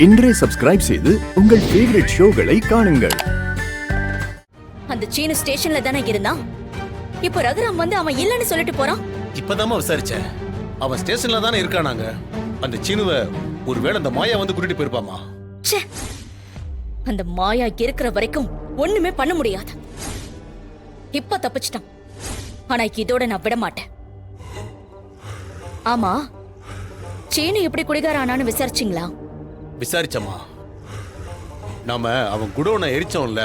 இன்றே சப்ஸ்கிரைப் செய்து உங்கள் ஃபேவரட் ஷோகளை காணுங்கள். அந்த சீனு ஸ்டேஷன்ல தானே இருந்தான். இப்போ ரகுராம் வந்து அவன் இல்லன்னு சொல்லிட்டு போறான். இப்பதாமா விசாரிச்சேன். அவன் ஸ்டேஷன்ல தானே இருக்கானாங்க. அந்த சீனுவை ஒருவேளை அந்த மாயா வந்து கூட்டிட்டு போயிருப்பாமா. ச்சே, அந்த மாயா இருக்கிற வரைக்கும் ஒண்ணுமே பண்ண முடியாது. இப்ப தப்பிச்சிட்டான். ஆனா இதோட நான் விட மாட்டேன். ஆமா, சீனு எப்படி குடிகாரானான்னு விசாரிச்சிங்களா? விசாரிச்சம்மா. நாம அவன் குடோனை எரிச்சோம்ல,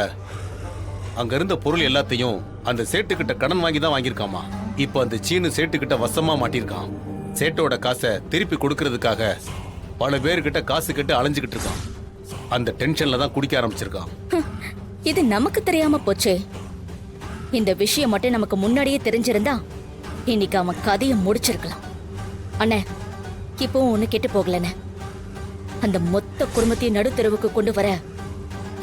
அங்க இருந்த பொருள் எல்லாத்தையும் அந்த சேட்டுக்கிட்ட கடன் வாங்கி தான் வாங்கியிருக்காமா. இப்போ அந்த சீனு சேட்டுக்கிட்ட வசமா மாட்டிருக்கான். சேட்டோட காசை திருப்பி கொடுக்கறதுக்காக பல பேர்கிட்ட காசு கிட்ட அலைஞ்சுக்கிட்டு இருக்கான். அந்த டென்ஷன்ல தான் குடிக்க ஆரம்பிச்சிருக்கான். இது நமக்கு தெரியாம போச்சே. இந்த விஷயம் மட்டும் நமக்கு முன்னாடியே தெரிஞ்சிருந்தா இன்னைக்கு அவன் கதையை முடிச்சிருக்கலாம். அண்ணே, இப்போ ஒண்ணு கெட்டு போகலண்ணே. அந்த மொத்த குடும்பத்தையும் நடுத்தெருவுக்கு கொண்டு வர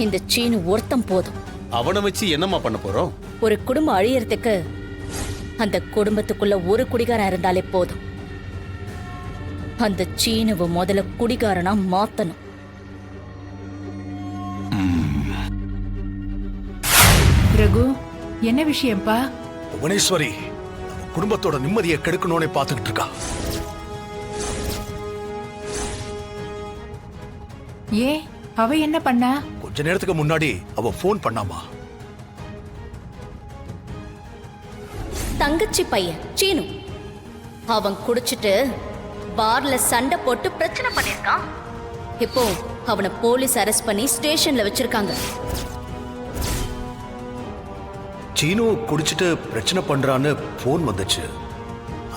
இந்த சீனு ஒருத்தம் போதும். அவனை வச்சு என்னம்மா பண்ண போறோம்? ஒரு குடும்பம் அழியறதுக்கு அந்த குடும்பத்துக்குள்ள ஒரு குடிகாரன் இருந்தாலே போதும். அந்த சீனுவை முதல்ல குடிகாரனா மாத்தணும். ரகு, என்ன விஷயம்ப்பா? புவனேஸ்வரி நம்ம குடும்பத்தோட நிம்மதியை கெடுக்கணும்னு பாத்துக்கிட்டு இருக்கா. ஏ, அவ என்ன பண்ணா? கொஞ்ச நேரத்துக்கு முன்னாடி அவ போன் பண்ணாமா. தங்கச்சி பையன் சீனு அவன் குடிச்சிட்டு பார்ல சண்டை போட்டு பிரச்சனை பண்ணிருக்கான். இப்போ அவனை போலீஸ் அரெஸ்ட் பண்ணி ஸ்டேஷன்ல வச்சிருக்காங்க. சீனு குடிச்சிட்டு பிரச்சனை பண்றான்னு போன் வந்துச்சு.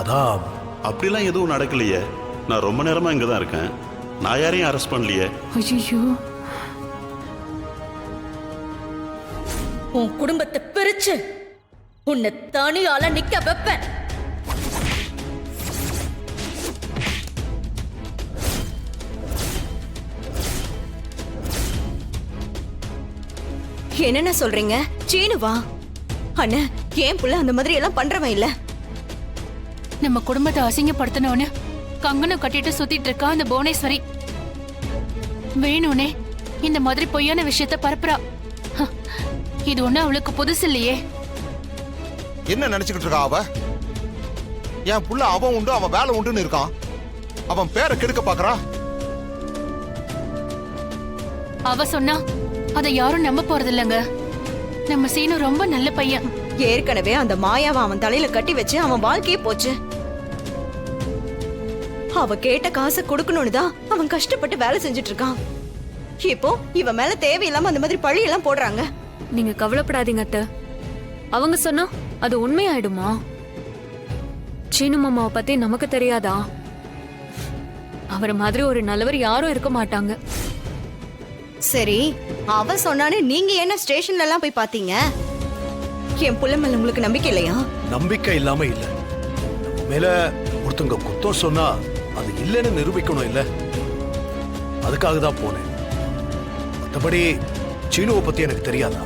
அதான். அப்படிலாம் எதுவும் நடக்கலையே. நான் ரொம்ப நேரமா இங்க தான் இருக்கேன். நான் யாரையும் அரெஸ்ட் பண்ணலையே. ஐயோ, உன் குடும்பத்தை பிரிச்சு உன்னை தனியால நிக்க வைப்பேன். என்னென்ன சொல்றீங்க? சீனுவா? அண்ணா, ஏன் புள்ள அந்த மாதிரி எல்லாம் பண்றவன் இல்ல. நம்ம குடும்பத்தை அசிங்கப்படுத்தணும்னு கங்கணம் கட்டிட்டு சுத்திட்டு இருக்கா அந்த புவனேஸ்வரி. வேணும்னே இந்த மாதிரி பொய்யான விஷயத்த பரப்புறா. இது ஒண்ணு அவளுக்கு புதுசு இல்லையே. என்ன நினைச்சுக்கிட்டு இருக்கா அவ? என் புள்ள அவன் உண்டு அவன் வேலை உண்டுன்னு இருக்கான். அவன் பேரை கெடுக்க பாக்குறா. அவ சொன்னா அதை யாரும் நம்ப போறது இல்லங்க. நம்ம சீனு ரொம்ப நல்ல பையன். ஏற்கனவே அந்த மாயாவை அவன் தலையில கட்டி வச்சு அவன் வாழ்க்கையே போச்சு. அவ கேட்ட காசை கொடுக்கணும்னு தான் அவன் கஷ்டப்பட்டு வேலை செஞ்சுட்டு இருக்கான். இப்போ இவன் மேல தேவையில்லாம அந்த மாதிரி பழி எல்லாம் போடுறாங்க. நீங்க கவலைப்படாதீங்க அத்தை. அவங்க சொன்னா அது உண்மையாயிடுமா? சீனு மாமாவை பத்தி நமக்கு தெரியாதா? அவரை மாதிரி ஒரு நல்லவர் யாரும் இருக்க மாட்டாங்க. சரி, அவ சொன்னானே நீங்க என்ன ஸ்டேஷன்ல எல்லாம் போய் பாத்தீங்க? என் புள்ள மேல உங்களுக்கு நம்பிக்கை இல்லையா? நம்பிக்கை இல்லாம இல்ல. நம்ம மேல ஒருத்தங்க குத்தம் சொன்னா அது இல்லைன்னு நிரூபிக்கணும் இல்ல. அதுக்காக தான் போனேன். மற்றபடி சீனுவை பத்தி எனக்கு தெரியாதா?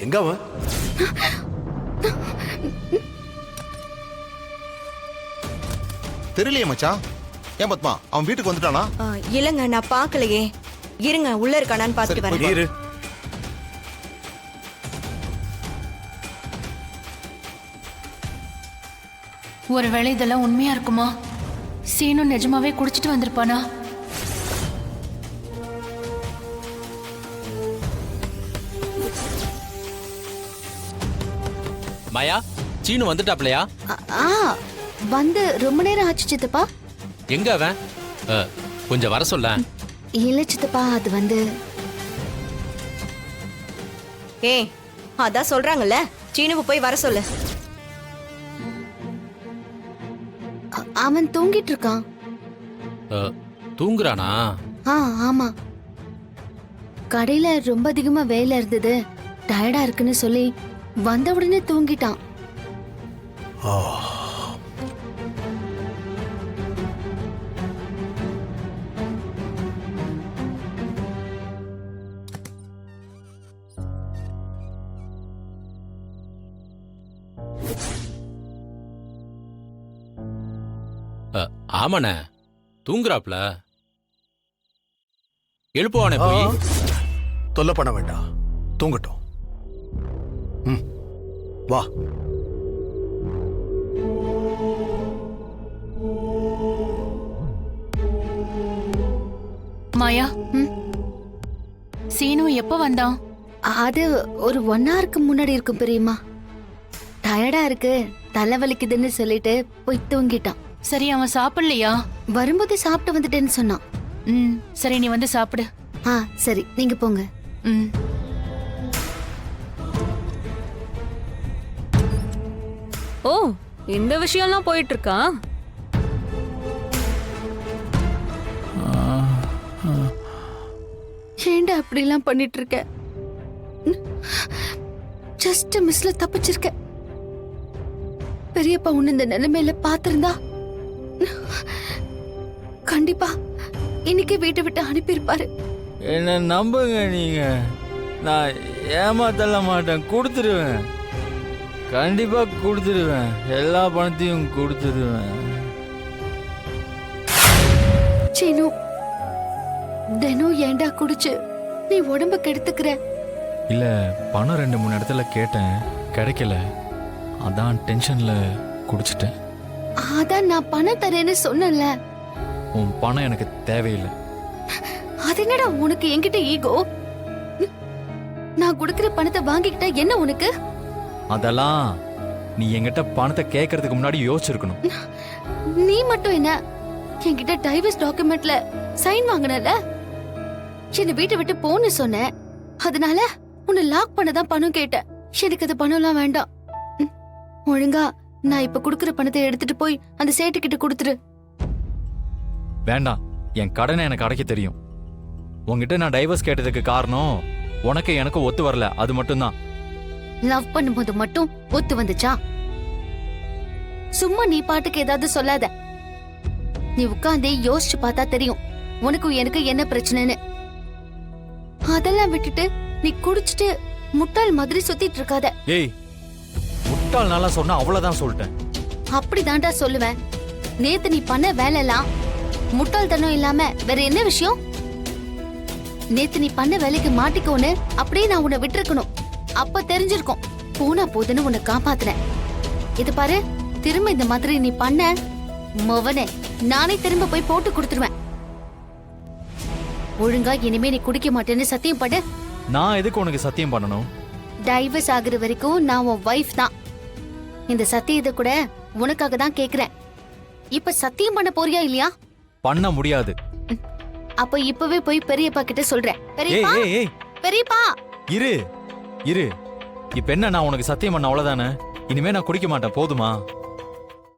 எங்க அவன்? தெரியலையே மச்சான். ஏன் பத்மா, அவன் வீட்டுக்கு வந்துட்டானா? இல்லங்க, நான் பாக்கலையே. இருங்க, உள்ள இருக்கானான்னு பாத்துட்டு வரேன். ஒருவேளை இதெல்லாம் உண்மையா இருக்குமா? சீனு நிஜமாவே குடிச்சிட்டு வந்திருப்பானா? மாயா, சீனு வந்துட்டாப்லையா? வந்து ரொம்ப நேரம் ஆச்சு சித்தப்பா. எங்க அவன்? கொஞ்சம் வர சொல்ல. இல்ல சித்தப்பா, அது வந்து அதான் சொல்றாங்கல்ல, சீனுவை போய் வர சொல்லு. அவன் தூங்கிட்டு இருக்கான். தூங்குறானா? ஆமா, கடையில ரொம்ப அதிகமா வேலை இருந்தது, டயர்டா இருக்குன்னு சொல்லி வந்த உடனே தூங்கிட்டான். ஆமாண்ணே, தூங்குறாப்ல. எழுப்புவானே போய். தொல்லை பண்ண வேண்டாம், தூங்கட்டும். வா. மாயா, சீனு எப்ப வந்தான்? அது ஒரு 1 ஹவருக்கு முன்னாடி இருக்கும் பெரியம்மா. டயர்டா இருக்கு, தலைவலிக்குதுன்னு சொல்லிட்டு போய் தூங்கிட்டான். சரி, அவன் சாப்பிடலையா? வரும்போது சாப்பிட்டு வந்துட்டேன்னு சொன்னான். சரி, நீ வந்து சாப்பிடு. சரி, நீங்க போங்க. ஓ, இந்த விஷயம்லாம் போயிட்டு இருக்கா? ஏண்டா அப்படிலாம் பண்ணிட்டு இருக்க? ஜஸ்ட் மிஸ்ல தப்பிச்சிருக்க. பெரியப்பா உன்ன இந்த நிலைமையில பாத்திருந்தா கண்டிப்பா இன்னைக்கு வீட்டை விட்டு அனுப்பியிருப்பாரு. என்ன நம்புங்க, நீங்க நான் ஏமாத்தல மாட்டேன், கொடுத்துருவேன். கண்டிப்பா கொடுத்துருவேன், எல்லா பணத்தையும் கொடுத்துருவேன். சீனு, தினம் ஏண்டா குடிச்சு நீ உடம்ப கெடுத்துக்கிற? இல்ல, பணம் 2-3 இடத்துல கேட்டேன், கிடைக்கல. அதான் டென்ஷன்ல குடிச்சிட்டேன். அதான் நான் பணம் தரேன்னு சொன்னல. உன் பணம் எனக்கு தேவையில்லை. அது என்னடா உனக்கு என்கிட்ட ஈகோ? நான் கொடுக்கிற பணத்தை வாங்கிக்கிட்டா என்ன உனக்கு? அதெல்லாம் நீ என்கிட்ட பணத்தை கேட்கறதுக்கு முன்னாடி யோசிச்சிருக்கணும். நீ மட்டும் என்ன என்கிட்ட டைவர்ஸ் டாக்குமெண்ட்ல சைன் வாங்கினல? என்ன வீட்டை விட்டு போன்னு சொன்ன, அதனால உன்னை லாக் பண்ணதான் பணம் கேட்டேன். எனக்கு அது பணம்லாம் வேண்டாம். ஒழுங்கா நான் இப்ப குடுக்கிற பணத்தை எடுத்துட்டு போய் அந்த சேட்டு கிட்ட கொடுத்துரு. வேண்டாம், என் கடனை எனக்கு அடைக்க தெரியும். உன்கிட்ட நான் டைவர்ஸ் கேட்டதுக்கு காரணம் உனக்கு எனக்கு ஒத்து வரல, அது மட்டும்தான். லவ் பண்ணும்போது மட்டும் ஒத்து வந்துச்சா? சும்மா நீ பாட்டுக்கு ஏதாவது சொல்லாத. நீ உட்கார்ந்தே யோசிச்சு பார்த்தா தெரியும் உனக்கு எனக்கு என்ன பிரச்சனைன்னு. அதெல்லாம் விட்டுட்டு நீ குடிச்சிட்டு முட்டாள் மாதிரி சுத்திட்டு இருக்காத. ஏய், முட்டாள் நல்லா சொன்னா அவ்வளவுதான் சொல்லிட்டேன். அப்படிதான்டா சொல்லுவேன். நேத்து நீ பண்ண வேலை எல்லாம் முட்டாள்தனம் இல்லாம வேற என்ன விஷயம்? நேத்து நீ பண்ண வேலைக்கு மாட்டிக்கோன்னு அப்படியே நான் உன்னை விட்டுருக்கணும். அப்ப தெரிஞ்சிருக்கும். போனா போதுன்னு உன்னை காப்பாத்துறேன். இது பாரு, திரும்ப இந்த மாதிரி நீ பண்ண மவனே நானே திரும்ப போய் போட்டு கொடுத்துருவேன். ஒழுங்கா இனிமே நீ குடிக்க மாட்டேன்னு சத்தியம் பண்ணு. நான் எதுக்கு உனக்கு சத்தியம் பண்ணணும்? டைவர்ஸ் ஆகுற வரைக்கும் நான் உன் வைஃப் தான். இந்த சத்தியத்தை கூட உனக்காக தான் கேக்குறேன். இப்ப சத்தியம் பண்ண போறியா இல்லையா? பண்ண முடியாது. அப்ப இப்பவே போய் பெரியப்பா கிட்ட சொல்றேன். பெரியப்பா, ஏய் ஏய் பெரியப்பா, இரு இரு. இப்ப என்ன, நான் உனக்கு சத்தியம் பண்ண அவ்வளவுதானே? இனிமே நான் குடிக்க மாட்டேன், போதுமா?